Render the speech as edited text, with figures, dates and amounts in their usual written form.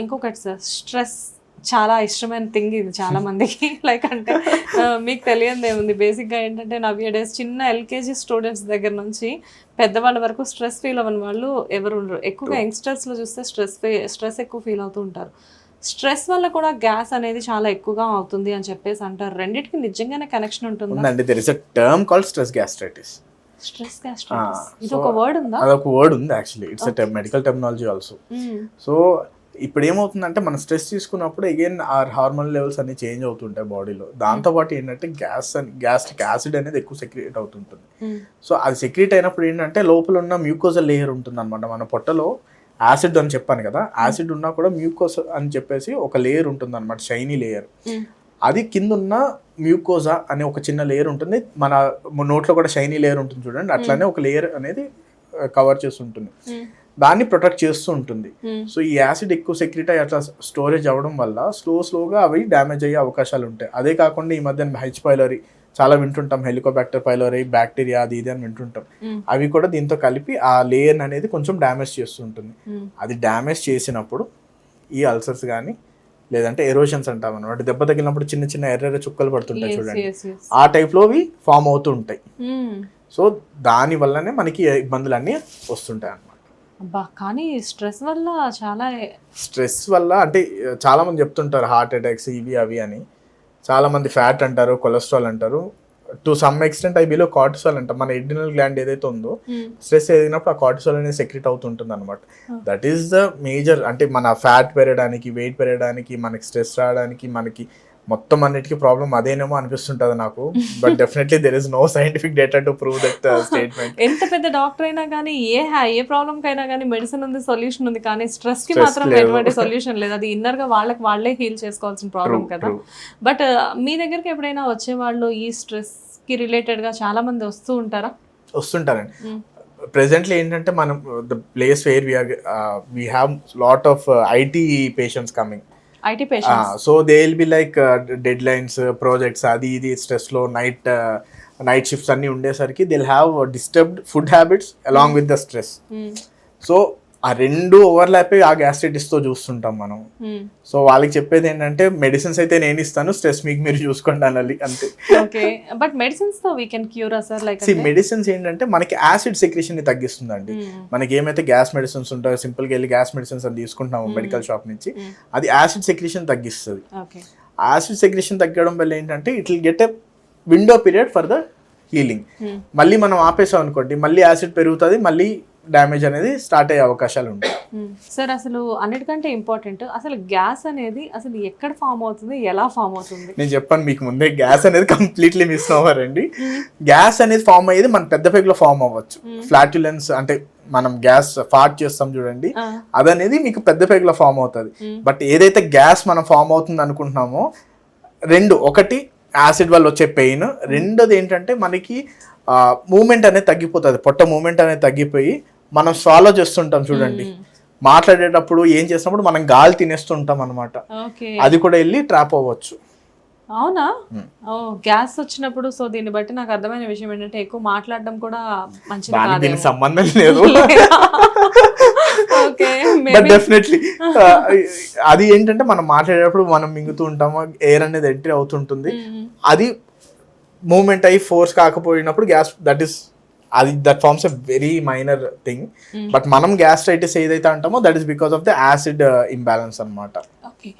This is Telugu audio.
ఇంకొకటి సార్, స్ట్రెస్ చాలా ఇష్టమైన థింగ్ ఇది చాలా మందికి. లైక్ అంటే మీకు తెలియదు ఏముంది, బేసిక్గా ఏంటంటే నవ్య డేస్ చిన్న ఎల్కేజీ స్టూడెంట్స్ దగ్గర నుంచి పెద్దవాళ్ళ వరకు స్ట్రెస్ ఫీల్ అవ్వని వాళ్ళు ఎవరు ఉండరు. ఎక్కువగా యంగ్స్టర్స్లో చూస్తే స్ట్రెస్ ఎక్కువ ఫీల్ అవుతూ ఉంటారు. స్ట్రెస్ వల్ల కూడా గ్యాస్ అనేది చాలా ఎక్కువగా అవుతుంది అని చెప్పేసి అంటారు. రెండింటికి నిజంగానే కనెక్షన్ ఉంటుంది. there is a term called stress gastritis. Stress gastritis ఇది ఒక వర్డ్ ఉందా? అదొక వర్డ్ ఉంది actually. It's a medical terminology also. So ఇప్పుడు ఏమవుతుందంటే మనం స్ట్రెస్ తీసుకున్నప్పుడు అగైన్ ఆర్ హార్మోన్ లెవెల్స్ అన్ని చేంజ్ అవుతుంటాయి బాడీలో. దాంతోపాటు ఏంటంటే గ్యాస్ట్రిక్ యాసిడ్ అనేది ఎక్కువ సెక్రియేట్ అవుతుంటుంది. సో అది సెక్రియేట్ అయినప్పుడు ఏంటంటే లోపల ఉన్న మ్యూకోజల్ లేయర్ ఉంటుంది అనమాట. మన పొట్టలో యాసిడ్ అని చెప్పాను కదా, యాసిడ్ ఉన్నా కూడా మ్యూకోస్ అని చెప్పేసి ఒక లేయర్ ఉంటుంది అనమాట, షైనీ లేయర్. అది కింద ఉన్న మ్యూకోజా అనే ఒక చిన్న లేయర్ ఉంటుంది. మన నోట్లో కూడా షైనీ లేయర్ ఉంటుంది చూడండి, అట్లానే ఒక లేయర్ అనేది కవర్ చేస్తుంటుంది, దాన్ని ప్రొటెక్ట్ చేస్తూ ఉంటుంది. సో ఈ యాసిడ్ ఎక్కువ సెక్రెట్ అయ్యి అట్లా స్టోరేజ్ అవ్వడం వల్ల స్లోగా అవి డ్యామేజ్ అయ్యే అవకాశాలు ఉంటాయి. అదే కాకుండా ఈ మధ్య హెచ్ పైలోరీ చాలా వింటుంటాం, హెలికోబాక్టర్ పైలోరీ, బ్యాక్టీరియా అది ఇది అని వింటుంటాం. అవి కూడా దీంతో కలిపి ఆ లేయర్ అనేది కొంచెం డ్యామేజ్ చేస్తూ ఉంటుంది. అది డ్యామేజ్ చేసినప్పుడు ఈ అల్సర్స్ కానీ లేదంటే ఎరోషన్స్ అంటాం అనమాట, దెబ్బ తగిలినప్పుడు చిన్న చిన్న ఎర్ర చుక్కలు పడుతుంటాయి చూడండి, ఆ టైప్లో అవి ఫామ్ అవుతూ ఉంటాయి. సో దాని వల్లనే మనకి ఇబ్బందులు అన్నీ వస్తుంటాయి అన్నమాట. కానీ స్ట్రెస్ వల్ల అంటే చాలా మంది చెప్తుంటారు హార్ట్ అటాక్స్ ఇవి అవి అని. చాలా మంది ఫ్యాట్ అంటారు, కొలెస్ట్రాల్ అంటారు, to some extent I below cortisol అంటాం. మన ఎడ్రినల్ గ్లాండ్ ఏదైతే ఉందో స్ట్రెస్ ఏదైనప్పుడు ఆ కార్టిసాల్ అనేది సెక్రెట్ అవుతుంటుంది అనమాట. That is the major. అంటే మన ఫ్యాట్ పెరగడానికి, వెయిట్ పెరగడానికి, మనకి స్ట్రెస్ రావడానికి, మనకి మొత్తం అన్నిటికీ ప్రాబ్లం అదేనేమో అనిపిస్తుంటది నాకు. But definitely there is no scientific data to prove that statement. ఎంత పెద్ద డాక్టర్ అయినా కానీ ఏ ప్రాబ్లం కైనా కానీ మెడిసిన్ ఉంది, సొల్యూషన్ ఉంది, కానీ స్ట్రెస్ కి మాత్రం ఎటువంటి సొల్యూషన్ లేదు. అది ఇన్నర్ గా వాళ్ళే హీల్ చేసుకోవాల్సిన ప్రాబ్లం కదా. బట్ మీ దగ్గరికి ఎప్పుడైనా వచ్చే వాళ్ళు ఈ స్ట్రెస్ కి రిలేటెడ్ గా చాలా మంది వస్తుంటారండి. ప్రెసెంట్లీ ఏంటంటే మనం the place where we have lot of IT patients coming. IT patients. So they will be like deadlines, projects, అది ఇది స్ట్రెస్లో నైట్ షిఫ్ట్స్ అన్నీ ఉండేసరికి they will have disturbed food habits along with the stress. So ఆ రెండు ఓవర్లాప్ ఆ గ్యాస్ట్రైటిస్తో చూస్తుంటాం మనం. సో వాళ్ళకి చెప్పేది ఏంటంటే మెడిసిన్స్ అయితే నేను ఇస్తాను, స్ట్రెస్ మీకు మీరు చూసుకోండి అనాలి అంతే. బట్ మెడిసిన్స్ తో we can cure us like medicines ఏంటంటే మనకి యాసిడ్ సెక్రేషన్ ని తగ్గిస్తుందండి. మనకి ఏమైతే గ్యాస్ మెడిసిన్స్ ఉంటాయో సింపుల్ గా వెళ్ళి గ్యాస్ మెడిసిన్స్ అని తీసుకుంటాము మెడికల్ షాప్ నుంచి, అది యాసిడ్ సెక్రేషన్ తగ్గిస్తుంది. యాసిడ్ సెక్రేషన్ తగ్గడం వల్ల ఏంటంటే it will get a window period for the healing. మళ్ళీ మనం ఆపేసాం అనుకోండి, మళ్ళీ యాసిడ్ పెరుగుతుంది, మళ్ళీ డ్యామేజ్ అనేది స్టార్ట్ అయ్యే అవకాశాలు ఉంటాయి. సార్ అసలు అన్నిటికంటే ఇంపార్టెంట్, అసలు గ్యాస్ అనేది అసలు ఎక్కడ ఫామ్ అవుతుంది, ఎలా ఫామ్ అవుతుంది? నేను చెప్పాను మీకు ముందే, గ్యాస్ అనేది కంప్లీట్లీ మిస్ అవ్వరండి. గ్యాస్ అనేది ఫామ్ అయ్యేది మన పెద్ద పేగులో ఫామ్ అవ్వచ్చు. ఫ్లాట్యులెన్స్ అంటే మనం గ్యాస్ ఫార్ట్ చేస్తాం చూడండి, అదనేది మీకు పెద్ద పేగులో ఫామ్ అవుతుంది. బట్ ఏదైతే గ్యాస్ మనం ఫామ్ అవుతుంది అనుకుంటున్నామో ఒకటి యాసిడ్ వల్ల వచ్చే పెయిన్, రెండోది ఏంటంటే మనకి మూమెంట్ అనేది తగ్గిపోతుంది. పొట్ట మూమెంట్ అనేది తగ్గిపోయి మనం స్వాలో చేస్తుంటాం చూడండి, మాట్లాడేటప్పుడు ఏం చేసినప్పుడు మనం గాలి తినేస్తుంటాం అనమాట, అది కూడా వెళ్ళి ట్రాప్ అవ్వచ్చు. అవునా? గ్యాస్ వచ్చినప్పుడు. సో దీన్ని బట్టి నాకు అర్థమైన విషయం ఏంటంటే ఎక్కువ మాట్లాడడం కూడా మంచిది కాదు, దీనికి సంబంధం లేదు. బట్ డెఫినెట్లీ అది ఏంటంటే మనం మాట్లాడేటప్పుడు మనం మింగుతూ ఉంటాము, ఎయిర్ అనేది ఎంట్రీ అవుతుంటుంది, అది మూమెంట్ అయ్యి ఫోర్స్ కాకపోయినప్పుడు gas that forms a very minor thing. But మనం గ్యాస్ట్రైటిస్ ఏదైతే అంటామో that is because of the acid imbalance అన్నమాట.